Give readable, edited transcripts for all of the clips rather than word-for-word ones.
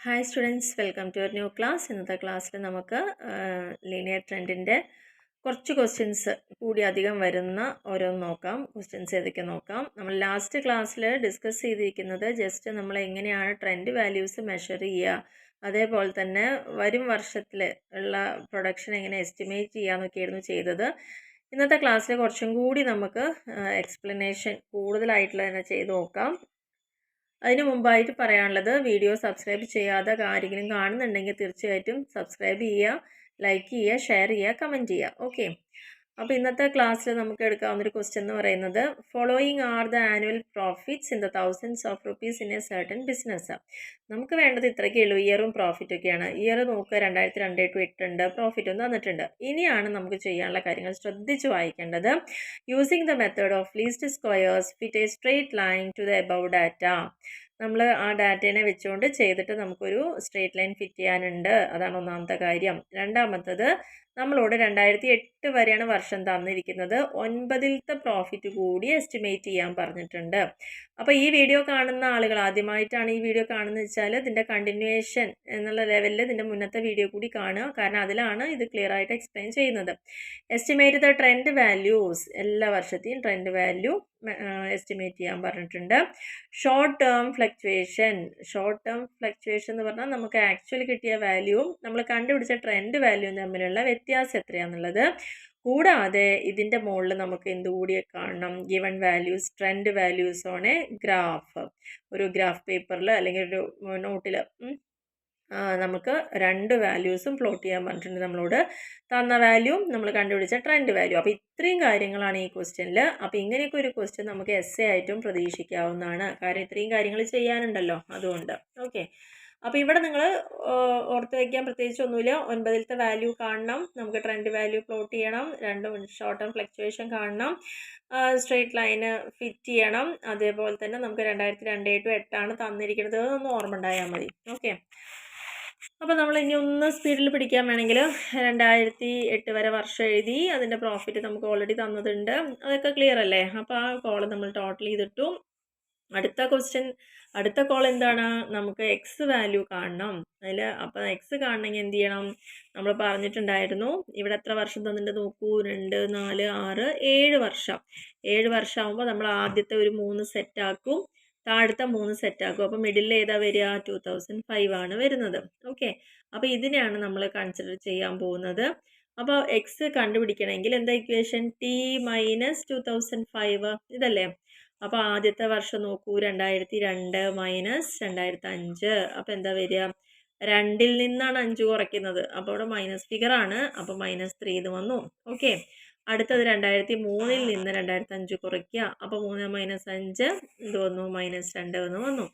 Hi students, welcome to our new class. ഇന്നത്തെ ക്ലാസ്സിൽ നമുക്ക് ലീനിയർ ട്രെൻഡിൻ്റെ കുറച്ച് ക്വസ്റ്റ്യൻസ് കൂടി അധികം വരുന്ന ഓരോന്ന് നോക്കാം. ക്വസ്റ്റ്യൻസ് ഏതൊക്കെ നോക്കാം. നമ്മൾ ലാസ്റ്റ് ക്ലാസ്സിൽ ഡിസ്കസ് ചെയ്തിരിക്കുന്നത് ജസ്റ്റ് നമ്മൾ എങ്ങനെയാണ് ട്രെൻഡ് വാല്യൂസ് മെഷർ ചെയ്യുക, അതേപോലെ തന്നെ വരും വർഷത്തിൽ ഉള്ള പ്രൊഡക്ഷൻ എങ്ങനെ എസ്റ്റിമേറ്റ് ചെയ്യാമെന്നൊക്കെയായിരുന്നു ചെയ്തത്. ഇന്നത്തെ ക്ലാസ്സിൽ കുറച്ചും കൂടി നമുക്ക് എക്സ്പ്ലനേഷൻ കൂടുതലായിട്ടുള്ള തന്നെ ചെയ്ത് നോക്കാം. അതിന് മുമ്പായിട്ട് പറയാനുള്ളത്, വീഡിയോ സബ്സ്ക്രൈബ് ചെയ്യാതെ ആരെങ്കിലും കാണുന്നുണ്ടെങ്കിൽ തീർച്ചയായിട്ടും സബ്സ്ക്രൈബ് ചെയ്യുക, ലൈക്ക് ചെയ്യുക, ഷെയർ ചെയ്യുക, കമൻറ്റ് ചെയ്യുക. ഓക്കെ, അപ്പോൾ ഇന്നത്തെ ക്ലാസ്സിൽ നമുക്ക് എടുക്കാവുന്നൊരു ക്വസ്റ്റ്യൻ എന്ന് പറയുന്നത്, following are the annual profits in the thousands of rupees in a certain business. നമുക്ക് വേണ്ടത് ഇത്രയ്ക്കേ ഉള്ളൂ, ഇയറും പ്രോഫിറ്റൊക്കെയാണ്. ഇയർ നോക്കുക, 2002 to 8 ഉണ്ട്, പ്രോഫിറ്റ് ഒന്ന് തന്നിട്ടുണ്ട്. ഇനിയാണ് നമുക്ക് ചെയ്യാനുള്ള കാര്യങ്ങൾ ശ്രദ്ധിച്ച് വായിക്കേണ്ടത്. Using the method of least squares fit a straight line to the above data. നമ്മൾ ആ ഡാറ്റേനെ വെച്ചുകൊണ്ട് ചെയ്തിട്ട് നമുക്കൊരു സ്ട്രെയിറ്റ് ലൈൻ ഫിറ്റ് ചെയ്യാനുണ്ട്. അതാണ് ഒന്നാമത്തെ കാര്യം. രണ്ടാമത്തത്, നമ്മളോട് 2008 വരെയാണ് വർഷം തന്നിരിക്കുന്നത്. 9th പ്രോഫിറ്റ് കൂടി എസ്റ്റിമേറ്റ് ചെയ്യാൻ പറഞ്ഞിട്ടുണ്ട്. അപ്പോൾ ഈ വീഡിയോ കാണുന്ന ആളുകൾ ആദ്യമായിട്ടാണ് ഈ വീഡിയോ കാണുന്നത് വെച്ചാൽ ഇതിൻ്റെ കണ്ടിന്യൂവേഷൻ എന്നുള്ള ലെവലിൽ ഇതിൻ്റെ മുന്നത്തെ വീഡിയോ കൂടി കാണുക. കാരണം അതിലാണ് ഇത് ക്ലിയർ ആയിട്ട് എക്സ്പ്ലെയിൻ ചെയ്യുന്നത്. എസ്റ്റിമേറ്റ് ദ ട്രെൻഡ് വാല്യൂസ്, എല്ലാ വർഷത്തെയും ട്രെൻഡ് വാല്യൂ എസ്റ്റിമേറ്റ് ചെയ്യാൻ പറഞ്ഞിട്ടുണ്ട്. ഷോർട്ട് ടേം ഫ്ലക്ച്വേഷൻ എന്ന് പറഞ്ഞാൽ നമുക്ക് ആക്ച്വലി കിട്ടിയ വാല്യൂവും നമ്മൾ കണ്ടുപിടിച്ച ട്രെൻഡ് വാല്യൂവും തമ്മിലുള്ള വ്യത്യാസം എത്രയാണെന്നുള്ളത്. കൂടാതെ ഇതിൻ്റെ മുകളിൽ നമുക്ക് എന്തുകൂടി കാണണം, given values, trend values on A graph. ഒരു ഗ്രാഫ് പേപ്പറിൽ അല്ലെങ്കിൽ ഒരു നോട്ടിൽ നമുക്ക് രണ്ട് വാല്യൂസും പ്ലോട്ട് ചെയ്യാൻ പറഞ്ഞിട്ടുണ്ട്. നമ്മളോട് തന്ന വാല്യൂ, നമ്മൾ കണ്ടുപിടിച്ച ട്രെൻഡ് വാല്യൂ. അപ്പോൾ ഇത്രയും കാര്യങ്ങളാണ് ഈ ക്വസ്റ്റ്യനിൽ. അപ്പോൾ ഇങ്ങനെയൊക്കെ ഒരു ക്വസ്റ്റ്യൻ നമുക്ക് എസ്സേ ആയിട്ടും പ്രതീക്ഷിക്കാവുന്നതാണ്. കാരണം ഇത്രയും കാര്യങ്ങൾ ചെയ്യാനുണ്ടല്ലോ, അതുകൊണ്ട്. ഓക്കെ, അപ്പോൾ ഇവിടെ നിങ്ങൾ ഓർത്ത് വയ്ക്കാൻ പ്രത്യേകിച്ചൊന്നുമില്ല. 9th വാല്യൂ കാണണം, നമുക്ക് ട്രെൻഡ് വാല്യൂ പ്ലോട്ട് ചെയ്യണം, രണ്ടും ഷോർട്ട് ടേം ഫ്ലക്ച്വേഷൻ കാണണം, സ്ട്രെയിറ്റ് ലൈന് ഫിറ്റ് ചെയ്യണം. അതേപോലെ തന്നെ നമുക്ക് 2002 to 8 തന്നിരിക്കുന്നത്, ഒന്ന് ഓർമ്മ ഉണ്ടായാൽ മതി. ഓക്കെ, അപ്പോൾ നമ്മൾ ഇനി ഒന്ന് സ്പീഡിൽ പിടിക്കാൻ വേണമെങ്കിൽ 2008 വരെ വർഷം എഴുതി, അതിൻ്റെ പ്രോഫിറ്റ് നമുക്ക് ഓൾറെഡി തന്നതുണ്ട്. അതൊക്കെ ക്ലിയർ അല്ലേ? അപ്പോൾ ആ കോളം നമ്മൾ ടോട്ടൽ ചെയ്തിട്ടു. അടുത്ത കോൾ എന്താണ്, നമുക്ക് എക്സ് വാല്യൂ കാണണം. അപ്പോൾ എക്സ് കാണണമെങ്കിൽ എന്ത് ചെയ്യണം, നമ്മൾ പറഞ്ഞിട്ടുണ്ടായിരുന്നു ഇവിടെ എത്ര വർഷം തന്നിട്ട് നോക്കൂ, 2, 4, 6, 7 വർഷം. 7 വർഷം ആകുമ്പോൾ നമ്മൾ ആദ്യത്തെ ഒരു 3 സെറ്റാക്കും, താഴത്തെ 3 സെറ്റാക്കും. അപ്പോൾ മിഡിൽ ഏതാ വരിക, 2005 ആണ് വരുന്നത്. ഓക്കെ, അപ്പോൾ ഇതിനെയാണ് നമ്മൾ കൺസിഡർ ചെയ്യാൻ പോകുന്നത്. അപ്പോൾ എക്സ് കണ്ടുപിടിക്കണമെങ്കിൽ എന്താ ഇക്വേഷൻ, ടി മൈനസ് 2005 ഇതല്ലേ. അപ്പോൾ ആദ്യത്തെ വർഷം നോക്കൂ, 2002 മൈനസ് 2005. അപ്പോൾ എന്താ വരിക, 2ൽ നിന്നാണ് 5 കുറയ്ക്കുന്നത്. അപ്പോൾ ഇവിടെ മൈനസ് ഫിഗറാണ്, അപ്പോൾ -3 എന്ന് വന്നു. ഓക്കെ, അടുത്തത് 2003 നിന്ന് 2005 കുറയ്ക്കുക. അപ്പോൾ 3 - 5 ഇത് വന്നു, -2 എന്ന് വന്നു.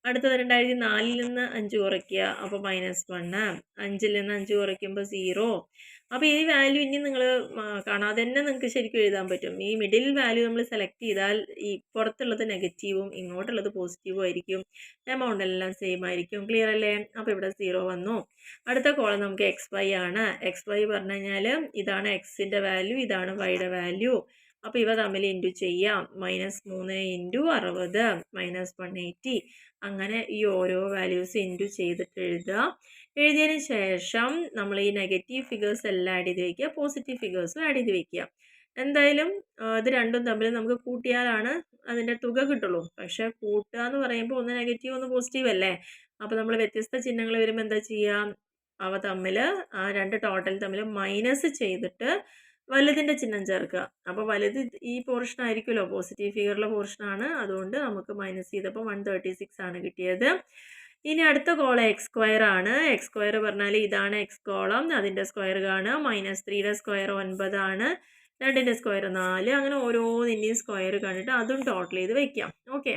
അടുത്തത് 2004 നിന്ന് 5 കുറയ്ക്കുക. അപ്പോൾ -1. 5ൽ നിന്ന് 5 കുറയ്ക്കുമ്പോൾ 0. അപ്പോൾ ഈ വാല്യൂ ഇനി നിങ്ങൾ കാണാതെ തന്നെ നിങ്ങൾക്ക് ശരിക്കും എഴുതാൻ പറ്റും. ഈ മിഡിൽ വാല്യൂ നമ്മൾ സെലക്ട് ചെയ്താൽ ഈ പുറത്തുള്ളത് നെഗറ്റീവും ഇങ്ങോട്ടുള്ളത് പോസിറ്റീവും ആയിരിക്കും. എമൗണ്ട് എല്ലാം സെയിം ആയിരിക്കും. ക്ലിയർ അല്ലേ? അപ്പോൾ ഇവിടെ 0 വന്നു. അടുത്ത കോളം നമുക്ക് XY ആണ്. XY പറഞ്ഞു കഴിഞ്ഞാൽ ഇതാണ് എക്സിൻ്റെ വാല്യൂ, ഇതാണ് വൈയുടെ വാല്യൂ. അപ്പോൾ ഇവ തമ്മിൽ ഇൻറ്റു ചെയ്യാം. -3 × 60 -180. അങ്ങനെ ഈ ഓരോ വാല്യൂസ് ഇൻറ്റു ചെയ്തിട്ട് എഴുതുക. എഴുതിയതിന് ശേഷം നമ്മൾ ഈ നെഗറ്റീവ് ഫിഗേഴ്സ് എല്ലാം ആഡ് ചെയ്ത് വയ്ക്കുക, പോസിറ്റീവ് ഫിഗേഴ്സും ആഡ് ചെയ്ത് വയ്ക്കുക. എന്തായാലും ഇത് രണ്ടും തമ്മിൽ നമുക്ക് കൂട്ടിയാലാണ് അതിൻ്റെ തുക കിട്ടുള്ളൂ. പക്ഷേ കൂട്ടുക എന്ന് പറയുമ്പോൾ ഒന്ന് നെഗറ്റീവ് ഒന്ന് പോസിറ്റീവ് അല്ലേ. അപ്പോൾ നമ്മൾ വ്യത്യസ്ത ചിഹ്നങ്ങൾ വരുമ്പോൾ എന്താ ചെയ്യുക, അവ തമ്മിൽ ആ രണ്ട് ടോട്ടൽ തമ്മിൽ മൈനസ് ചെയ്തിട്ട് വലുതിൻ്റെ ചിഹ്നം ചേർക്കുക. അപ്പോൾ വലുത് ഈ പോർഷൻ ആയിരിക്കുമല്ലോ, പോസിറ്റീവ് ഫിഗറിലെ പോർഷനാണ്. അതുകൊണ്ട് നമുക്ക് മൈനസ് ചെയ്തപ്പോൾ 136 ആണ് കിട്ടിയത്. ഇനി അടുത്ത കോളം x² ആണ്. x² പറഞ്ഞാൽ ഇതാണ് എക്സ് കോളം, അതിൻ്റെ സ്ക്വയർ കാണുക. -3യുടെ സ്ക്വയർ 9 ആണ്, 2ൻ്റെ സ്ക്വയർ 4. അങ്ങനെ ഓരോന്നിൻ്റെയും സ്ക്വയർ കണ്ടിട്ട് അതും ടോട്ടൽ ചെയ്ത് വയ്ക്കാം. ഓക്കെ,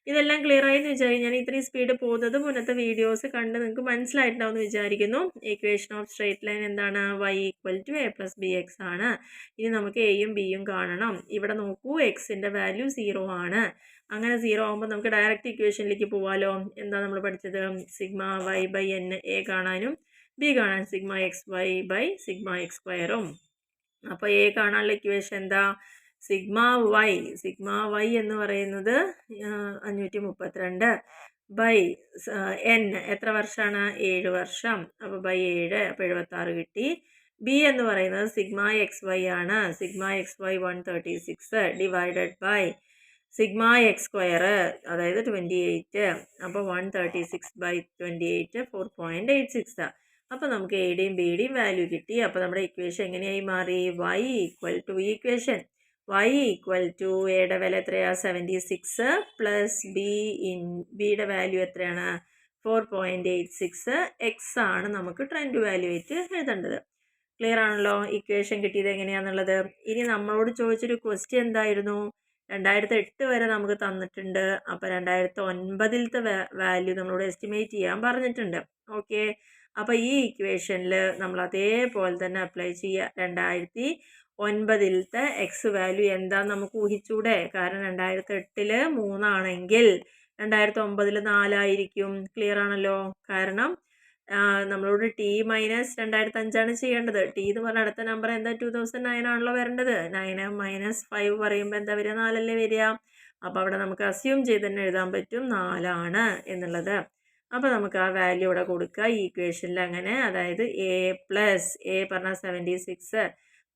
ഇതെല്ലാം ക്ലിയർ ആയി എന്ന് വെച്ച് കഴിഞ്ഞാൽ ഇത്രയും സ്പീഡ് പോകുന്നത് മുന്നത്തെ വീഡിയോസ് കണ്ട് നിങ്ങൾക്ക് മനസ്സിലായിട്ടുണ്ടാവും എന്ന് വിചാരിക്കുന്നു. ഇക്വേഷൻ ഓഫ് സ്ട്രെയിറ്റ് ലൈൻ എന്താണ്, y = a + bx ആണ്. ഇനി നമുക്ക് എയും ബിയും കാണണം. ഇവിടെ നോക്കൂ, എക്സിൻ്റെ വാല്യൂ 0 ആണ്. അങ്ങനെ 0 ആകുമ്പോൾ നമുക്ക് ഡയറക്റ്റ് ഇക്വേഷനിലേക്ക് പോകാമല്ലോ. എന്താ നമ്മൾ പഠിച്ചത്, σy/n, എ കാണാനും ബി കാണാൻ σxy/σx². അപ്പോൾ എ കാണാനുള്ള ഇക്വേഷൻ എന്താ, സിഗ്മ വൈ എന്ന് പറയുന്നത് 532, ബൈ എൻ എത്ര വർഷമാണ് 7 വർഷം. അപ്പോൾ ബൈ 7, അപ്പോൾ 76 കിട്ടി. ബി എന്ന് പറയുന്നത് സിഗ്മ എക്സ് വൈ ആണ്. Sigma X Y 136 divided by sigma X square അതായത് 28. അപ്പോൾ 136/28 4.86. അപ്പോൾ നമുക്ക് എയുടെയും ബിയുടെയും വാല്യൂ കിട്ടി. അപ്പോൾ നമ്മുടെ ഇക്വേഷൻ എങ്ങനെയായി മാറി? y equal to equation y equal to എയുടെ വില എത്രയാണ്? 76 പ്ലസ് ബിയുടെ വാല്യൂ എത്രയാണ്? 4.86. എക്സ് ആണ് നമുക്ക് ട്രെൻഡ് വാല്യൂ ആയിട്ട് എഴുതേണ്ടത്. ക്ലിയർ ആണല്ലോ? ഇക്വേഷൻ കിട്ടിയത് എങ്ങനെയാണെന്നുള്ളത്. ഇനി നമ്മളോട് ചോദിച്ചൊരു ക്വസ്റ്റ്യൻ എന്തായിരുന്നു? 2008 വരെ നമുക്ക് തന്നിട്ടുണ്ട്. അപ്പോൾ 2009-ത്തെ വാല്യൂ നമ്മളോട് എസ്റ്റിമേറ്റ് ചെയ്യാൻ പറഞ്ഞിട്ടുണ്ട്. ഓക്കെ, അപ്പോൾ ഈ ഇക്വേഷനിൽ നമ്മൾ അതേപോലെ തന്നെ അപ്ലൈ ചെയ്യുക. 2009-ത്തെ എക്സ് വാല്യൂ എന്താന്ന് നമുക്ക് ഊഹിച്ചൂടെ? കാരണം 2008 3 ആണെങ്കിൽ 2009 4 ആയിരിക്കും. ക്ലിയർ ആണല്ലോ? കാരണം നമ്മളോട് ടി മൈനസ് 2005 ചെയ്യേണ്ടത്. ടി എന്ന് പറഞ്ഞാൽ അടുത്ത നമ്പർ എന്താ? 2009 ആണല്ലോ വരേണ്ടത്. 9 മൈനസ് 5 പറയുമ്പോൾ എന്താ വരിക? 4 അല്ലേ വരിക. അപ്പോൾ അവിടെ നമുക്ക് അസ്യൂം ചെയ്ത് തന്നെ എഴുതാൻ പറ്റും 4 ആണ് എന്നുള്ളത്. അപ്പോൾ നമുക്ക് ആ വാല്യൂ ഇവിടെ കൊടുക്കുക ഈ ഇക്വേഷനിൽ അങ്ങനെ. അതായത് എ പറഞ്ഞാൽ 76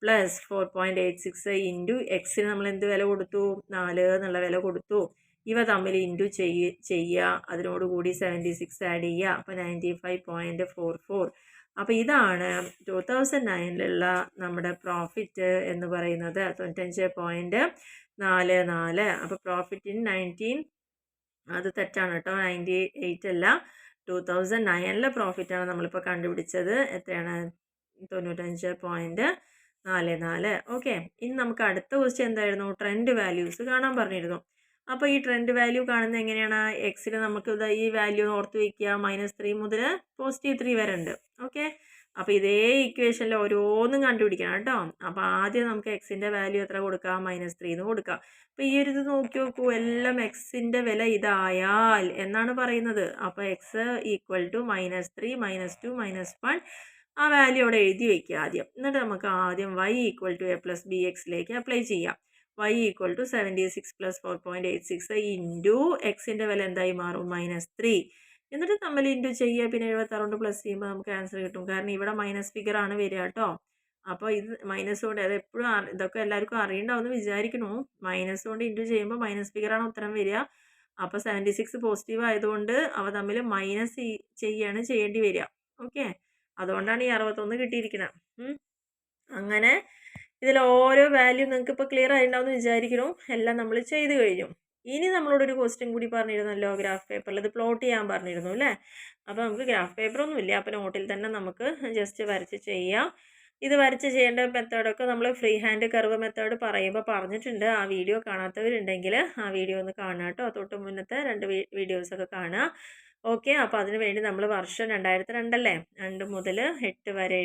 പ്ലസ് 4.86 ഇൻറ്റു എക്സിന് നമ്മൾ എന്ത് വില കൊടുത്തു? 4 എന്നുള്ള വില കൊടുത്തു. ഇവ തമ്മിൽ ഇൻറ്റു ചെയ്യുക. അതിനോടുകൂടി 76 ആഡ് ചെയ്യുക. അപ്പോൾ 95.44. അപ്പോൾ ഇതാണ് 2009-ലുള്ള നമ്മുടെ പ്രോഫിറ്റ് എന്ന് പറയുന്നത് 95.44. അപ്പോൾ പ്രോഫിറ്റ് ഇൻ 19 അത് തെറ്റാണ് കേട്ടോ. 98 അല്ല, 2009-ലെ പ്രോഫിറ്റാണ് നമ്മളിപ്പോൾ കണ്ടുപിടിച്ചത്. എത്രയാണ്? 95.44. ഓക്കെ, ഇനി നമുക്ക് അടുത്ത ക്വസ്റ്റ്യൻ എന്തായിരുന്നു? ട്രെൻഡ് വാല്യൂസ് കാണാൻ പറഞ്ഞിരുന്നു. അപ്പോൾ ഈ ട്രെൻഡ് വാല്യൂ കാണുന്നത് എങ്ങനെയാണ്? എക്സിൽ നമുക്ക് ഈ വാല്യൂ ഓർത്ത് വയ്ക്കുക. -3 മുതൽ +3 വരെ ഉണ്ട്. ഓക്കെ, അപ്പോൾ ഇതേ ഇക്വേഷനിൽ ഓരോന്നും കണ്ടുപിടിക്കണം കേട്ടോ. അപ്പോൾ ആദ്യം നമുക്ക് എക്സിൻ്റെ വാല്യൂ എത്ര കൊടുക്കാം? -3 എന്ന് കൊടുക്കാം. അപ്പോൾ ഈ ഒരു ഇത് നോക്കി നോക്കൂ, എല്ലാം എക്സിൻ്റെ വില ഇതായാൽ എന്നാണ് പറയുന്നത്. അപ്പോൾ എക്സ് ഈക്വൽ ടു -3 -2 -1 ആ വാല്യൂ അവിടെ എഴുതി വയ്ക്കുക ആദ്യം. എന്നിട്ട് നമുക്ക് ആദ്യം y equal to a + bx apply ചെയ്യാം. y equal to 76 plus 4.86 into എക്സിൻ്റെ വില എന്തായി മാറും? -3. എന്നിട്ട് നമ്മൾ ഇൻറ്റു ചെയ്യുക. പിന്നെ 76 കൊണ്ട് പ്ലസ് ചെയ്യുമ്പോൾ നമുക്ക് ആൻസർ കിട്ടും. കാരണം ഇവിടെ മൈനസ് ഫിഗർ ആണ് വരിക കേട്ടോ. അപ്പോൾ ഇത് മൈനസ് കൊണ്ട്, അത് എപ്പോഴും ഇതൊക്കെ എല്ലാവർക്കും അറിയണ്ടാവുമെന്ന് വിചാരിക്കണു. മൈനസ് കൊണ്ട് ഇൻറ്റു ചെയ്യുമ്പോൾ മൈനസ് ഫിഗറാണ് ഉത്തരം വരിക. അപ്പോൾ 76 പോസിറ്റീവ് ആയതുകൊണ്ട് അവ തമ്മിൽ മൈനസ് ചെയ്യേണ്ടി വരിക. ഓക്കെ, അതുകൊണ്ടാണ് ഈ 61 കിട്ടിയിരിക്കുന്നത്. അങ്ങനെ ഇതിൽ ഓരോ വാല്യൂ നിങ്ങൾക്ക് ഇപ്പോൾ ക്ലിയർ ആയിട്ടുണ്ടാവുമെന്ന് വിചാരിക്കുന്നു. എല്ലാം നമ്മൾ ചെയ്ത് കഴിഞ്ഞു. ഇനി നമ്മളോടൊരു ക്വസ്റ്റ്യൻ കൂടി പറഞ്ഞിരുന്നല്ലോ ഗ്രാഫ് പേപ്പറിൽ. ഇത് പ്ലോട്ട് ചെയ്യാൻ പറഞ്ഞിരുന്നു അല്ലേ? അപ്പോൾ നമുക്ക് ഗ്രാഫ് പേപ്പറൊന്നുമില്ല. അപ്പോൾ നോട്ടിൽ തന്നെ നമുക്ക് ജസ്റ്റ് വരച്ച് ചെയ്യാം. ഇത് വരച്ച് ചെയ്യേണ്ട മെത്തേഡൊക്കെ നമ്മൾ ഫ്രീ ഹാൻഡ് കർവ് മെത്തേഡ് പറയുമ്പോൾ പറഞ്ഞിട്ടുണ്ട്. ആ വീഡിയോ കാണാത്തവരുണ്ടെങ്കിൽ ആ വീഡിയോ ഒന്ന് കാണുക കേട്ടോ. തൊട്ട് മുന്നത്തെ 2 വീഡിയോസൊക്കെ കാണുക. ഓക്കെ, അപ്പോൾ അതിന് വേണ്ടി നമ്മൾ വർഷം 2002 അല്ലേ, 2 മുതൽ 8 വരെ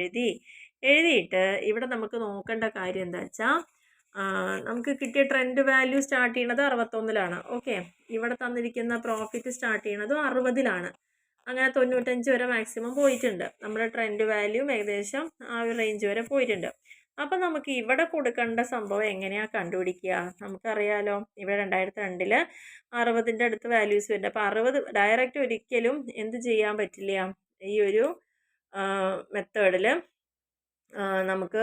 എഴുതിയിട്ട് ഇവിടെ നമുക്ക് നോക്കേണ്ട കാര്യം എന്താ വെച്ചാൽ, നമുക്ക് കിട്ടിയ ട്രെൻഡ് വാല്യൂ സ്റ്റാർട്ട് ചെയ്യുന്നത് 61-ലാണ്. ഓക്കെ, ഇവിടെ തന്നിരിക്കുന്ന പ്രോഫിറ്റ് സ്റ്റാർട്ട് ചെയ്യുന്നതും 60-ലാണ്. അങ്ങനെ 95 വരെ മാക്സിമം പോയിട്ടുണ്ട്. നമ്മുടെ ട്രെൻഡ് വാല്യൂ ഏകദേശം ആ ഒരു റേഞ്ച് വരെ പോയിട്ടുണ്ട്. അപ്പം നമുക്ക് ഇവിടെ കൊടുക്കേണ്ട സംഭവം എങ്ങനെയാണ് കണ്ടുപിടിക്കുക? നമുക്കറിയാലോ, ഇവിടെ 2002 60-ൻ്റെ അടുത്ത് വാല്യൂസ് വരുന്നുണ്ട്. അപ്പോൾ 60 ഡയറക്റ്റ് ഒരിക്കലും എന്ത് ചെയ്യാൻ പറ്റില്ല. ഈ ഒരു മെത്തേഡിൽ നമുക്ക്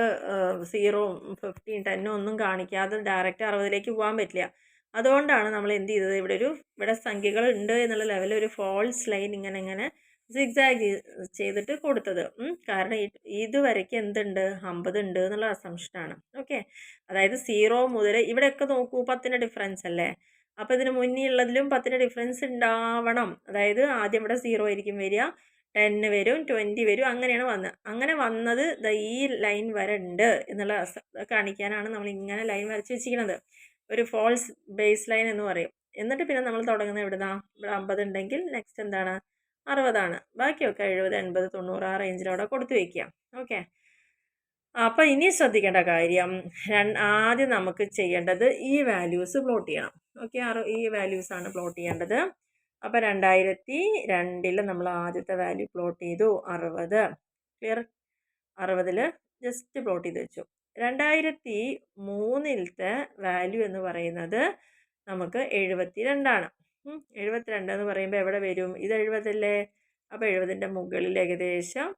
0, 15, 10 ഒന്നും കാണിക്കാതെ ഡയറക്റ്റ് 60-ലേക്ക് പോകാൻ പറ്റില്ല. അതുകൊണ്ടാണ് നമ്മൾ എന്ത് ചെയ്തത്, ഇവിടെ സംഖ്യകൾ ഉണ്ട് എന്നുള്ള ലെവലിൽ ഒരു ഫോൾസ് ലൈൻ ഇങ്ങനെ സിഗ്സാഗ് ചെയ്തിട്ട് കൊടുത്തത്. കാരണം ഇതുവരയ്ക്ക് എന്തുണ്ട്? 50 ഉണ്ട് എന്നുള്ള അസംഷനാണ്. ഓക്കെ, അതായത് 0 മുതൽ ഇവിടെയൊക്കെ നോക്കൂ, 10-ന് ഡിഫറൻസ് അല്ലേ. അപ്പോൾ ഇതിന് മുന്നേ ഉള്ളതിലും 10-ന് ഡിഫറൻസ് ഉണ്ടാവണം. അതായത് ആദ്യം ഇവിടെ 0 ആയിരിക്കും വരിക, 10 വരും, 20 വരും, അങ്ങനെയാണ് വന്നത്. അങ്ങനെ വന്നത് ഈ ലൈൻ വരെ ഉണ്ട് എന്നുള്ള കാണിക്കാനാണ് നമ്മൾ ഇങ്ങനെ ലൈൻ വരച്ച് വെച്ചിരിക്കുന്നത്. ഒരു ഫോൾസ് ബേസ് ലൈൻ എന്ന് പറയും. എന്നിട്ട് പിന്നെ നമ്മൾ തുടങ്ങുന്നത് എവിടുന്നാ? ഇവിടെ 50 ഉണ്ടെങ്കിൽ നെക്സ്റ്റ് എന്താണ്? 60 ആണ്. ബാക്കിയൊക്കെ 70, 80, 90 ആ റേഞ്ചിലവിടെ കൊടുത്തു വയ്ക്കുക. ഓക്കെ, അപ്പോൾ ഇനി ശ്രദ്ധിക്കേണ്ട കാര്യം, ആദ്യം നമുക്ക് ചെയ്യേണ്ടത് ഈ വാല്യൂസ് പ്ലോട്ട് ചെയ്യണം. ഓക്കെ, ഈ വാല്യൂസാണ് പ്ലോട്ട് ചെയ്യേണ്ടത്. അപ്പോൾ 2002 നമ്മൾ ആദ്യത്തെ വാല്യൂ പ്ലോട്ട് ചെയ്തു 60. ക്ലിയർ? 60-ൽ ജസ്റ്റ് പ്ലോട്ട് ചെയ്ത് വെച്ചു. 2003-ത്തെ വാല്യൂ എന്ന് പറയുന്നത് നമുക്ക് 72 ആണ്. 72 എന്ന് പറയുമ്പോൾ എവിടെ വരും? ഇത് 70 അല്ലേ? അപ്പോൾ 70ൻ്റെ മുകളിൽ ഏകദേശം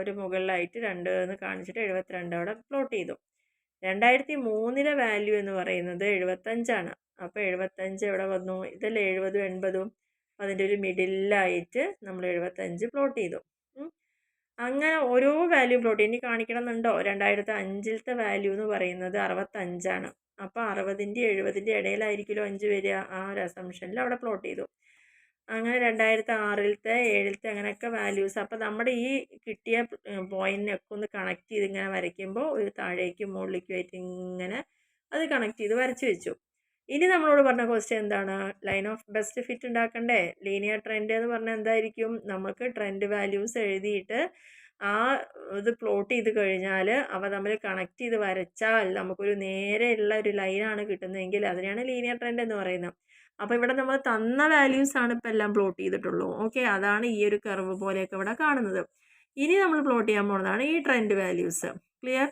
ഒരു മുകളിലായിട്ട് 2 എന്ന് കാണിച്ചിട്ട് 72 അവിടെ പ്ലോട്ട് ചെയ്തു. 2003 വാല്യൂ എന്ന് പറയുന്നത് 75 അപ്പോൾ 75 എവിടെ വന്നു? ഇതല്ലേ 70ഉം 80ഉം. അതിൻ്റെ ഒരു മിഡിലായിട്ട് നമ്മൾ 75 പ്ലോട്ട് ചെയ്തു. അങ്ങനെ ഓരോ വാല്യൂ പ്ലോട്ട് ഇനി കാണിക്കണം എന്നുണ്ടോ? 2005-ത്തെ വാല്യൂ എന്ന് പറയുന്നത് 65. അപ്പോൾ 60ൻ്റെ 70ൻ്റെ ഇടയിലായിരിക്കുമല്ലോ 5 വരിക. ആ ഒരു അസംഷനിൽ അവിടെ പ്ലോട്ട് ചെയ്തു. അങ്ങനെ 2006-ത്തെ 7-ത്തെ അങ്ങനെയൊക്കെ വാല്യൂസ്. അപ്പോൾ നമ്മുടെ ഈ കിട്ടിയ പോയിന്റിനൊക്കെ ഒന്ന് കണക്ട് ചെയ്ത് ഇങ്ങനെ വരയ്ക്കുമ്പോൾ ഒരു താഴേക്കും മുകളിലേക്കുമായിട്ട് ഇങ്ങനെ അത് കണക്ട് ചെയ്ത് വരച്ച് വെച്ചു. ഇനി നമ്മളോട് പറഞ്ഞ ക്വസ്റ്റ്യൻ എന്താണ്? ലൈൻ ഓഫ് ബെസ്റ്റ് ഫിറ്റ് ഉണ്ടാക്കണ്ടേ? ലീനിയർ ട്രെൻഡ് എന്ന് പറഞ്ഞാൽ എന്തായിരിക്കും? നമുക്ക് ട്രെൻഡ് വാല്യൂസ് എഴുതിയിട്ട് ആ ഇത് പ്ലോട്ട് ചെയ്ത് കഴിഞ്ഞാൽ അവ തമ്മിൽ കണക്ട് ചെയ്ത് വരച്ചാൽ നമുക്കൊരു നേരെയുള്ള ഒരു ലൈനാണ് കിട്ടുന്നതെങ്കിൽ അതിനെയാണ് ലീനിയർ ട്രെൻഡ് എന്ന് പറയുന്നത്. അപ്പോൾ ഇവിടെ നമ്മൾ തന്ന വാല്യൂസാണ് ഇപ്പോൾ എല്ലാം പ്ലോട്ട് ചെയ്തിട്ടുള്ളൂ. ഓക്കെ, അതാണ് ഈ ഒരു കർവ് പോലെയൊക്കെ ഇവിടെ കാണുന്നത്. ഇനി നമ്മൾ പ്ലോട്ട് ചെയ്യാൻ പോകുന്നതാണ് ഈ ട്രെൻഡ് വാല്യൂസ്. ക്ലിയർ?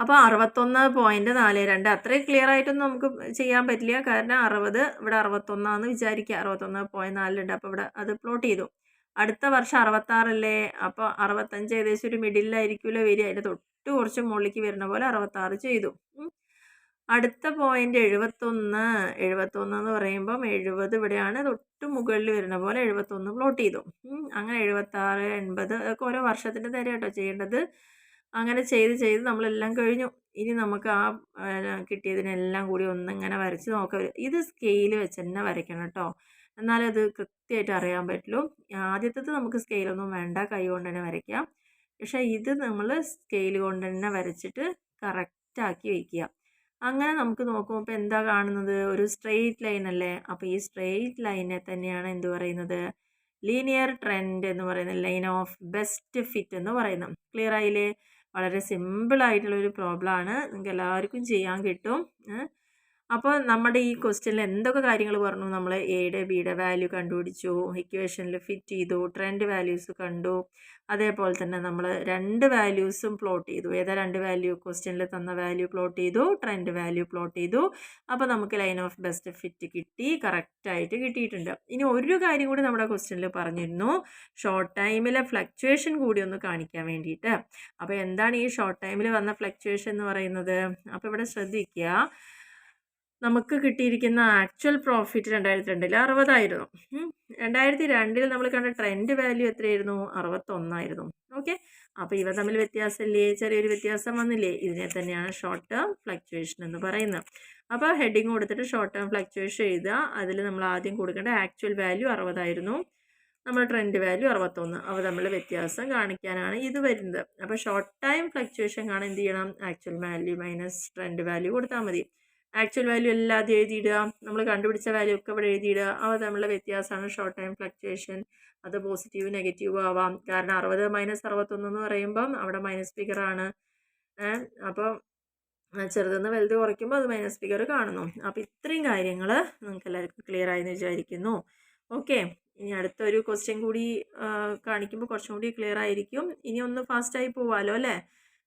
അപ്പോൾ 61.42 അത്രയും ക്ലിയർ ആയിട്ടൊന്നും നമുക്ക് ചെയ്യാൻ പറ്റില്ല. കാരണം 60 ഇവിടെ 61 വിചാരിക്കുക. 61.4 അപ്പോൾ ഇവിടെ അത് പ്ലോട്ട് ചെയ്തു. അടുത്ത വർഷം 66 അല്ലേ? അപ്പോൾ 65 ഏകദേശം ഒരു മിഡിലായിരിക്കുമല്ലോ വരിക. അതിൻ്റെ തൊട്ട് കുറച്ച് മുകളിലേക്ക് വരുന്ന പോലെ 66 ചെയ്തു. അടുത്ത പോയിന്റ് 71 എന്ന് പറയുമ്പം 70 ഇവിടെയാണ് തൊട്ട് മുകളിൽ വരുന്ന പോലെ 71 പ്ലോട്ട് ചെയ്തു. അങ്ങനെ 76, 80 അതൊക്കെ ഓരോ വർഷത്തിൻ്റെ തരം കേട്ടോ ചെയ്യേണ്ടത്. അങ്ങനെ ചെയ്ത് നമ്മളെല്ലാം കഴിഞ്ഞു. ഇനി നമുക്ക് ആ കിട്ടിയതിനെല്ലാം കൂടി ഒന്നിങ്ങനെ വരച്ച് നോക്കാം. ഇത് സ്കെയിൽ വെച്ച് തന്നെ വരയ്ക്കണം കേട്ടോ, എന്നാലേ അത് കൃത്യമായിട്ട് അറിയാൻ പറ്റുള്ളൂ. ആദ്യത്തേത് നമുക്ക് സ്കെയിലൊന്നും വേണ്ട, കൈ കൊണ്ട് തന്നെ വരയ്ക്കാം. പക്ഷേ ഇത് നമ്മൾ സ്കെയിൽ കൊണ്ട് തന്നെ വരച്ചിട്ട് കറക്റ്റാക്കി വയ്ക്കുക. അങ്ങനെ നമുക്ക് നോക്കുമ്പോൾ ഇപ്പോൾ എന്താ കാണുന്നത്? ഒരു സ്ട്രെയിറ്റ് ലൈൻ അല്ലേ? അപ്പോൾ ഈ സ്ട്രെയിറ്റ് ലൈനെ തന്നെയാണ് എന്ത് പറയുന്നത്? ലീനിയർ ട്രെൻഡ് എന്ന് പറയുന്നത്, ലൈൻ ഓഫ് ബെസ്റ്റ് ഫിറ്റ് എന്ന് പറയുന്നത്. ക്ലിയർ ആയില്ലേ? വളരെ സിമ്പിളായിട്ടുള്ളൊരു പ്രോബ്ലമാണ്, നിങ്ങൾക്ക് എല്ലാവർക്കും ചെയ്യാൻ കിട്ടും. അപ്പോൾ നമ്മുടെ ഈ ക്വസ്റ്റ്യനിൽ എന്തൊക്കെ കാര്യങ്ങൾ പറഞ്ഞു? നമ്മൾ എയുടെ ബിയുടെ വാല്യൂ കണ്ടുപിടിച്ചു, ഇക്വേഷനിൽ ഫിറ്റ് ചെയ്തു, ട്രെൻഡ് വാല്യൂസ് കണ്ടു, അതേപോലെ തന്നെ നമ്മൾ 2 വാല്യൂസും പ്ലോട്ട് ചെയ്തു. ഏതാ 2 വാല്യൂ? ക്വസ്റ്റ്യനിൽ തന്ന വാല്യൂ പ്ലോട്ട് ചെയ്തു, ട്രെൻഡ് വാല്യൂ പ്ലോട്ട് ചെയ്തു. അപ്പോൾ നമുക്ക് ലൈൻ ഓഫ് ബെസ്റ്റ് ഫിറ്റ് കിട്ടി, കറക്റ്റായിട്ട് കിട്ടിയിട്ടുണ്ട്. ഇനി ഒരു കാര്യം കൂടി നമ്മുടെ ക്വസ്റ്റ്യനിൽ പറഞ്ഞിരുന്നു, ഷോർട്ട് ടൈമിലെ ഫ്ലക്ച്വേഷൻ കൂടി ഒന്ന് കാണിക്കാൻ വേണ്ടിയിട്ട്. അപ്പോൾ എന്താണ് ഈ ഷോർട്ട് ടൈമിൽ വന്ന ഫ്ലക്ച്വേഷൻ എന്ന് പറയുന്നത്? അപ്പോൾ ഇവിടെ ശ്രദ്ധിക്കുക, നമുക്ക് കിട്ടിയിരിക്കുന്ന ആക്ച്വൽ പ്രോഫിറ്റ് 2002 60 2002 നമ്മൾ കണ്ട ട്രെൻഡ് വാല്യൂ എത്രയായിരുന്നു? 61. ഓക്കെ, അപ്പോൾ ഇവ തമ്മിൽ വ്യത്യാസമില്ലേ? ചെറിയൊരു വ്യത്യാസം വന്നില്ലേ? ഇതിനെ തന്നെയാണ് ഷോർട്ട് ടേം ഫ്ലക്ച്വേഷൻ എന്ന് പറയുന്നത്. അപ്പോൾ ഹെഡിങ് കൊടുത്തിട്ട് ഷോർട്ട് ടേം ഫ്ലക്ച്വേഷൻ എഴുതുക. അതിൽ നമ്മൾ ആദ്യം കൊടുക്കേണ്ട ആക്ച്വൽ വാല്യൂ 60, നമ്മൾ ട്രെൻഡ് വാല്യൂ 61. അവ തമ്മിൽ വ്യത്യാസം കാണിക്കാനാണ് ഇത് വരുന്നത്. അപ്പോൾ ഷോർട്ട് ടൈം ഫ്ലക്ച്വേഷൻ കാണാൻ എന്ത് ചെയ്യണം? Actual value minus trend value കൊടുത്താൽ മതി. ആക്ച്വൽ വാല്യൂ എല്ലാം ആദ്യം എഴുതിയിടുക, നമ്മൾ കണ്ടുപിടിച്ച വാല്യൂ ഒക്കെ ഇവിടെ എഴുതിയിടുക. അവ തമ്മിലുള്ള വ്യത്യാസമാണ് ഷോർട്ട് ടൈം ഫ്ലക്ച്വേഷൻ. അത് പോസിറ്റീവ് നെഗറ്റീവ് ആവാം. കാരണം 60 - 61 എന്ന് പറയുമ്പം അവിടെ മൈനസ് ഫിഗറാണ്. അപ്പോൾ ചെറുതെന്ന് വലുത് കുറയ്ക്കുമ്പോൾ അത് മൈനസ് ഫിഗർ കാണുന്നു. അപ്പോൾ ഇത്രയും കാര്യങ്ങൾ നിങ്ങൾക്ക് എല്ലാവർക്കും ക്ലിയർ ആയെന്ന് വിചാരിക്കുന്നു. ഓക്കെ, ഇനി അടുത്തൊരു ക്വസ്റ്റ്യൻ കൂടി കാണിക്കുമ്പോൾ കുറച്ചും കൂടി ക്ലിയർ ആയിരിക്കും. ഇനി ഒന്ന് ഫാസ്റ്റായി പോവാമല്ലോ അല്ലേ?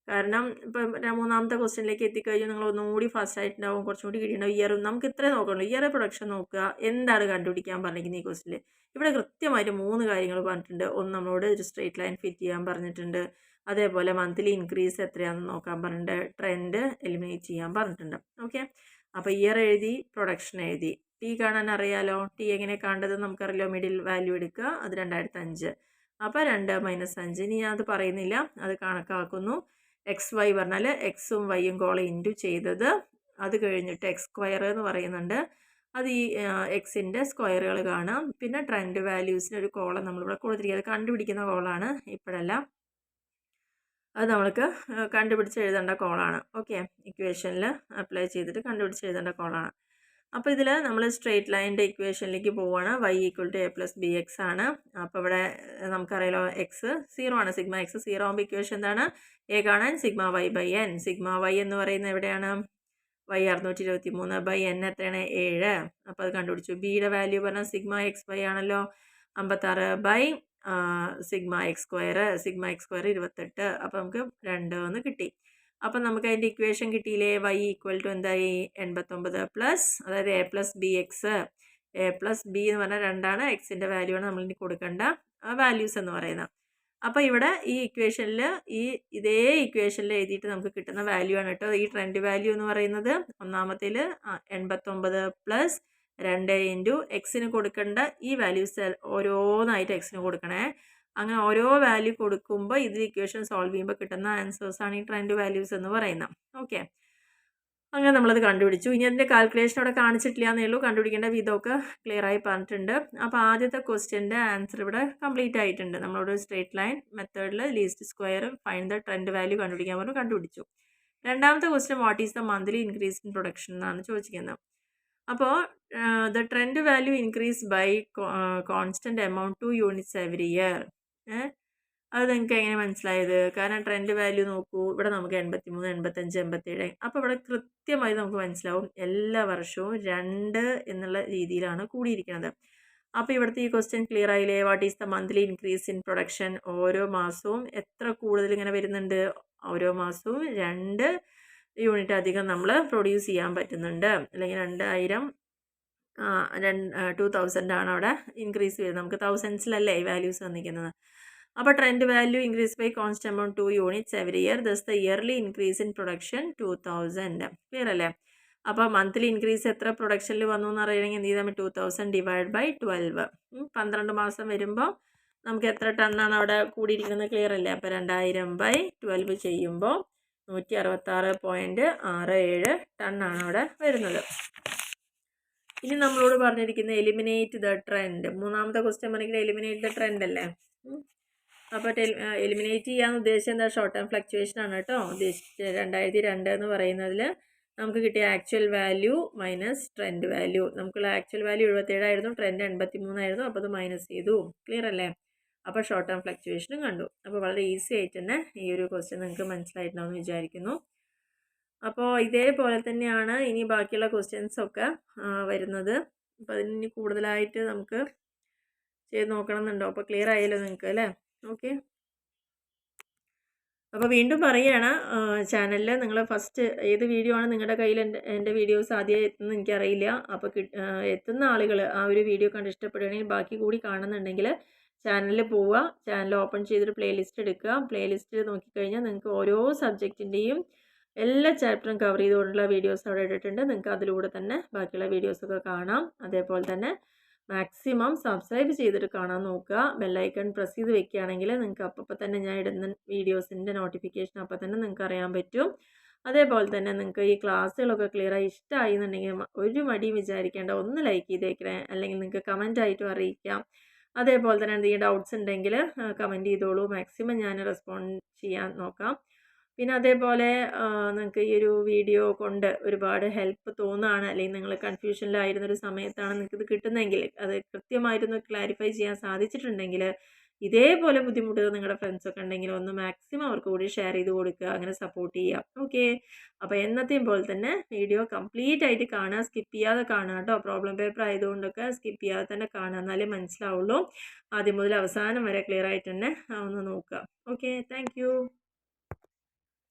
കാരണം ഇപ്പം 3ാമത്തെ ക്വസ്റ്റ്യനിലേക്ക് എത്തിക്കഴിഞ്ഞാൽ നിങ്ങൾ ഒന്നും കൂടി ഫാസ്റ്റ് ആയിട്ടുണ്ടാവും, കുറച്ചും കൂടി കിട്ടിയിട്ടുണ്ടാവും. ഇയർ നമുക്ക് ഇത്രേ നോക്കണല്ലോ, ഇയർ പ്രൊഡക്ഷൻ നോക്കുക. എന്താണ് കണ്ടുപിടിക്കാൻ പറഞ്ഞിരിക്കുന്നത് ഈ ക്വസ്റ്റിൽ? ഇവിടെ കൃത്യമായിട്ട് 3 കാര്യങ്ങൾ പറഞ്ഞിട്ടുണ്ട്. ഒന്ന്, നമ്മളോട് ഒരു സ്ട്രെയിറ്റ് ലൈൻ ഫിറ്റ് ചെയ്യാൻ പറഞ്ഞിട്ടുണ്ട്. അതേപോലെ മന്ത്ലി ഇൻക്രീസ് എത്രയാണെന്ന് നോക്കാൻ പറഞ്ഞിട്ടുണ്ട്. ട്രെൻഡ് എലിമിനേറ്റ് ചെയ്യാൻ പറഞ്ഞിട്ടുണ്ട്. ഓക്കെ, അപ്പോൾ ഇയർ എഴുതി, പ്രൊഡക്ഷൻ എഴുതി. ടി കാണാൻ അറിയാലോ. ടി എങ്ങനെ കാണേണ്ടത് നമുക്കറിയാലോ. മിഡിൽ വാല്യൂ എടുക്കുക, അത് 2005. അപ്പോൾ 2 - 5. ഇനി ഞാൻ അത് പറയുന്നില്ല, അത് കണക്കാക്കുന്നു. XY പറഞ്ഞാൽ എക്സും വൈയും കോളം ഇൻറ്റു ചെയ്തത്, അത് കഴിഞ്ഞിട്ട് x² എന്ന് പറയുന്നുണ്ട്. അത് ഈ എക്സിൻ്റെ സ്ക്വയറുകൾ കാണാം. പിന്നെ ട്രെൻഡ് വാല്യൂസിന് ഒരു കോളം നമ്മളിവിടെ കൊടുത്തിരിക്കുന്നത്, കണ്ടുപിടിക്കുന്ന കോളാണ്, ഇപ്പോഴല്ല, അത് നമ്മൾക്ക് കണ്ടുപിടിച്ച് എഴുതേണ്ട കോളാണ്. ഓക്കെ, ഇക്വേഷനിൽ അപ്ലൈ ചെയ്തിട്ട് കണ്ടുപിടിച്ച് എഴുതേണ്ട കോളാണ്. അപ്പോൾ ഇതിൽ നമ്മൾ സ്ട്രെയിറ്റ് ലൈനിൻ്റെ ഇക്വേഷനിലേക്ക് പോവുകയാണ്. y = a + bx ആണ്. അപ്പോൾ ഇവിടെ നമുക്കറിയാലോ എക്സ് 0 ആണ്. സിഗ്മ x 0 ആകുമ്പോൾ ഇക്വേഷൻ എന്താണ്? a കാണാൻ σy/n. സിഗ്മ y എന്ന് പറയുന്നത് എവിടെയാണ്? y 623 n എത്രയാണ്? 7. അപ്പോൾ അത് കണ്ടുപിടിച്ചു. ബിയുടെ വാല്യൂ പറഞ്ഞാൽ സിഗ്മ xy ആണല്ലോ, 56 സിഗ്മ x². Sigma x² 28. അപ്പോൾ നമുക്ക് 2 എന്ന് കിട്ടി. അപ്പം നമുക്ക് അതിൻ്റെ ഇക്വേഷൻ കിട്ടിയില്ലേ? y = എന്തായി? 89 പ്ലസ്, അതായത് a + bx A plus B എന്ന് പറഞ്ഞാൽ 2 എക്സിൻ്റെ വാല്യൂ ആണ് നമ്മൾ ഇനി കൊടുക്കേണ്ട വാല്യൂസ് എന്ന് പറയുന്നത്. അപ്പോൾ ഇവിടെ ഈ ഇക്വേഷനിൽ ഇതേ ഇക്വേഷനിൽ എഴുതിയിട്ട് നമുക്ക് കിട്ടുന്ന വാല്യൂ ആണ് കേട്ടോ ഈ ട്രെൻഡ് വാല്യൂ എന്ന് പറയുന്നത്. ഒന്നാമത്തേൽ 89 പ്ലസ് 2 ഇൻറ്റു എക്സിന് കൊടുക്കേണ്ട ഈ വാല്യൂസ് ഓരോന്നായിട്ട് എക്സിന് കൊടുക്കണേ. അങ്ങനെ ഓരോ വാല്യൂ കൊടുക്കുമ്പോൾ ഇതിൽ ഇക്വേഷൻ സോൾവ് ചെയ്യുമ്പോൾ കിട്ടുന്ന ആൻസേഴ്സാണ് ഈ ട്രെൻഡ് വാല്യൂസ് എന്ന് പറയുന്നത്. ഓക്കെ, അങ്ങനെ നമ്മളത് കണ്ടുപിടിച്ചു. ഇനി അതിൻ്റെ കാൽക്കുലേഷൻ അവിടെ കാണിച്ചിട്ടില്ല എന്നേ ഉള്ളൂ. കണ്ടുപിടിക്കേണ്ട വിധമൊക്കെ ക്ലിയർ ആയി പറഞ്ഞിട്ടുണ്ട്. അപ്പോൾ ആദ്യത്തെ ക്വസ്റ്റ്യൻ്റെ ആൻസർ ഇവിടെ കംപ്ലീറ്റ് ആയിട്ടുണ്ട്. നമ്മളോട് സ്ട്രേറ്റ് ലൈൻ മെത്തേഡിൽ least square find the trend value കണ്ടുപിടിക്കാൻ പറഞ്ഞു, കണ്ടുപിടിച്ചു. രണ്ടാമത്തെ question what is the monthly increase in production എന്നാണ് ചോദിക്കുന്നത്. അപ്പോൾ the trend value increase by constant amount 2 units every year. അത് നിങ്ങൾക്ക് എങ്ങനെ മനസ്സിലായത്? കാരണം ട്രെൻഡ് വാല്യൂ നോക്കൂ, ഇവിടെ നമുക്ക് 83, 85, 87. അപ്പോൾ ഇവിടെ കൃത്യമായി നമുക്ക് മനസ്സിലാവും എല്ലാ വർഷവും 2 എന്നുള്ള രീതിയിലാണ് കൂടിയിരിക്കുന്നത്. അപ്പോൾ ഇവിടുത്തെ ഈ ക്വസ്റ്റ്യൻ ക്ലിയർ ആയില്ലേ? What is the monthly increase in production? ഓരോ മാസവും എത്ര കൂടുതൽ ഇങ്ങനെ വരുന്നുണ്ട്? ഓരോ മാസവും 2 യൂണിറ്റ് അധികം നമ്മൾ പ്രൊഡ്യൂസ് ചെയ്യാൻ പറ്റുന്നുണ്ട്. അല്ലെങ്കിൽ 2000 ആണ് അവിടെ ഇൻക്രീസ് വരുന്നത്. നമുക്ക് തൗസൻഡ്സിലല്ലേ ഈ വാല്യൂസ് വന്നിരിക്കുന്നത്. അപ്പോൾ trend value increase by constant amount 2 units every year. Thus the yearly increase in production 2000. Clear അല്ലേ? അപ്പോൾ മന്ത്ലി ഇൻക്രീസ് എത്ര പ്രൊഡക്ഷനിൽ വന്നു എന്ന് അറിയണമെങ്കിൽ എന്ത് ചെയ്താൽ 2000 ഡിവൈഡ് ബൈ 12. 12 മാസം വരുമ്പോൾ നമുക്ക് എത്ര ടണ്ണാണ് അവിടെ കൂടിയിരിക്കുന്നത്? ക്ലിയർ അല്ലേ? അപ്പോൾ 2000 ബൈ 12 ചെയ്യുമ്പോൾ 166.67 ടണ്ണാണ് അവിടെ വരുന്നത്. ഇനി നമ്മളോട് പറഞ്ഞിരിക്കുന്നത് എലിമിനേറ്റ് ദ ട്രെൻഡ്. മൂന്നാമത്തെ ക്വസ്റ്റ്യൻ പറഞ്ഞിരിക്കുന്നത് എലിമിനേറ്റ് ദ ട്രെൻഡ് അല്ലേ? അപ്പോൾ എലിമിനേറ്റ് ചെയ്യാൻ ഉദ്ദേശിച്ചത് എന്താ? ഷോർട്ട് ടൈം ഫ്ലക്ച്വേഷൻ ആണ് കേട്ടോ ഉദ്ദേശിച്ചത്. 2002 എന്ന് പറയുന്നതിൽ നമുക്ക് കിട്ടിയ actual value minus trend value. നമുക്കുള്ള ആക്ച്വൽ വാല്യൂ 77 ആയിരുന്നു, ട്രെൻഡ് 83 ആയിരുന്നു. അപ്പോൾ അത് മൈനസ് ചെയ്തു. ക്ലിയർ അല്ലേ? അപ്പോൾ ഷോർട്ട് ടൈം ഫ്ലക്ച്വേഷനും കണ്ടു. അപ്പോൾ വളരെ ഈസി ആയിട്ട് തന്നെ ഈ ഒരു ക്വസ്റ്റ്യൻ നിങ്ങൾക്ക് മനസ്സിലായിട്ടുണ്ടാവും വിചാരിക്കുന്നു. അപ്പോൾ ഇതേപോലെ തന്നെയാണ് ഇനി ബാക്കിയുള്ള ക്വസ്റ്റ്യൻസൊക്കെ വരുന്നത്. അപ്പോൾ അതിന് കൂടുതലായിട്ട് നമുക്ക് ചെയ്ത് നോക്കണം എന്നുണ്ടോ? അപ്പോൾ ക്ലിയർ ആയല്ലോ നിങ്ങൾക്ക് അല്ലേ? ഓക്കെ, അപ്പോൾ വീണ്ടും പറയുകയാണ്, ചാനലിൽ നിങ്ങൾ ഫസ്റ്റ് ഏത് വീഡിയോ ആണ് നിങ്ങളുടെ കയ്യിൽ എൻ്റെ വീഡിയോസ് ആദ്യം എത്തുന്നത് എനിക്കറിയില്ല. അപ്പോൾ എത്തുന്ന ആളുകൾ ആ ഒരു വീഡിയോ കണ്ട് ഇഷ്ടപ്പെടുകയാണെങ്കിൽ ബാക്കി കൂടി കാണുന്നുണ്ടെങ്കിൽ ചാനലിൽ പോവുക, ചാനൽ ഓപ്പൺ ചെയ്തിട്ട് പ്ലേലിസ്റ്റ് എടുക്കുക. പ്ലേലിസ്റ്റിൽ നോക്കിക്കഴിഞ്ഞാൽ നിങ്ങൾക്ക് ഓരോ സബ്ജക്റ്റിൻ്റെയും എല്ലാ ചാപ്റ്ററും കവർ ചെയ്തുകൊണ്ടുള്ള വീഡിയോസ് അവിടെ ഇട്ടിട്ടുണ്ട്. നിങ്ങൾക്ക് അതിലൂടെ തന്നെ ബാക്കിയുള്ള വീഡിയോസൊക്കെ കാണാം. അതേപോലെ തന്നെ മാക്സിമം സബ്സ്ക്രൈബ് ചെയ്തിട്ട് കാണാൻ നോക്കുക. ബെല്ലൈക്കൺ പ്രസ് ചെയ്ത് വെക്കുകയാണെങ്കിൽ നിങ്ങൾക്ക് അപ്പോൾ തന്നെ ഞാൻ ഇടുന്ന വീഡിയോസിൻ്റെ നോട്ടിഫിക്കേഷൻ അപ്പോൾ തന്നെ നിങ്ങൾക്ക് അറിയാൻ പറ്റും. അതേപോലെ തന്നെ നിങ്ങൾക്ക് ഈ ക്ലാസ്സുകളൊക്കെ ക്ലിയറായി ഇഷ്ടമായി എന്നുണ്ടെങ്കിൽ ഒരു മടിയും വിചാരിക്കേണ്ട, ഒന്ന് ലൈക്ക് ചെയ്തേക്കണേ, അല്ലെങ്കിൽ നിങ്ങൾക്ക് കമൻറ്റായിട്ടും അറിയിക്കാം. അതേപോലെ തന്നെ എന്തെങ്കിലും ഡൗട്ട്സ് ഉണ്ടെങ്കിൽ കമൻറ്റ് ചെയ്തോളൂ. മാക്സിമം ഞാൻ റെസ്പോണ്ട് ചെയ്യാൻ നോക്കാം. പിന്നെ അതേപോലെ നിങ്ങൾക്ക് ഈ ഒരു വീഡിയോ കൊണ്ട് ഒരുപാട് ഹെൽപ്പ് തോന്നുകയാണ്, അല്ലെങ്കിൽ നിങ്ങൾ കൺഫ്യൂഷനിലായിരുന്നൊരു സമയത്താണ് നിങ്ങൾക്കിത് കിട്ടുന്നതെങ്കിൽ, അത് കൃത്യമായിട്ടൊന്ന് ക്ലാരിഫൈ ചെയ്യാൻ സാധിച്ചിട്ടുണ്ടെങ്കിൽ, ഇതേപോലെ ബുദ്ധിമുട്ടുകൾ നിങ്ങളുടെ ഫ്രണ്ട്സൊക്കെ ഉണ്ടെങ്കിൽ ഒന്ന് മാക്സിമം അവർക്ക് കൂടി ഷെയർ ചെയ്ത് കൊടുക്കുക, അങ്ങനെ സപ്പോർട്ട് ചെയ്യുക. ഓക്കെ, അപ്പോൾ എന്നത്തെയും പോലെ തന്നെ വീഡിയോ കംപ്ലീറ്റ് ആയിട്ട് കാണുക, സ്കിപ്പ് ചെയ്യാതെ കാണുക കേട്ടോ. പ്രോബ്ലം പേപ്പർ ആയതുകൊണ്ടൊക്കെ സ്കിപ്പ് ചെയ്യാതെ തന്നെ കാണുക, എന്നാലേ മനസ്സിലാവുള്ളൂ. ആദ്യം മുതൽ അവസാനം വരെ ക്ലിയർ ആയിട്ട് തന്നെ ഒന്ന് നോക്കുക. Okay, thank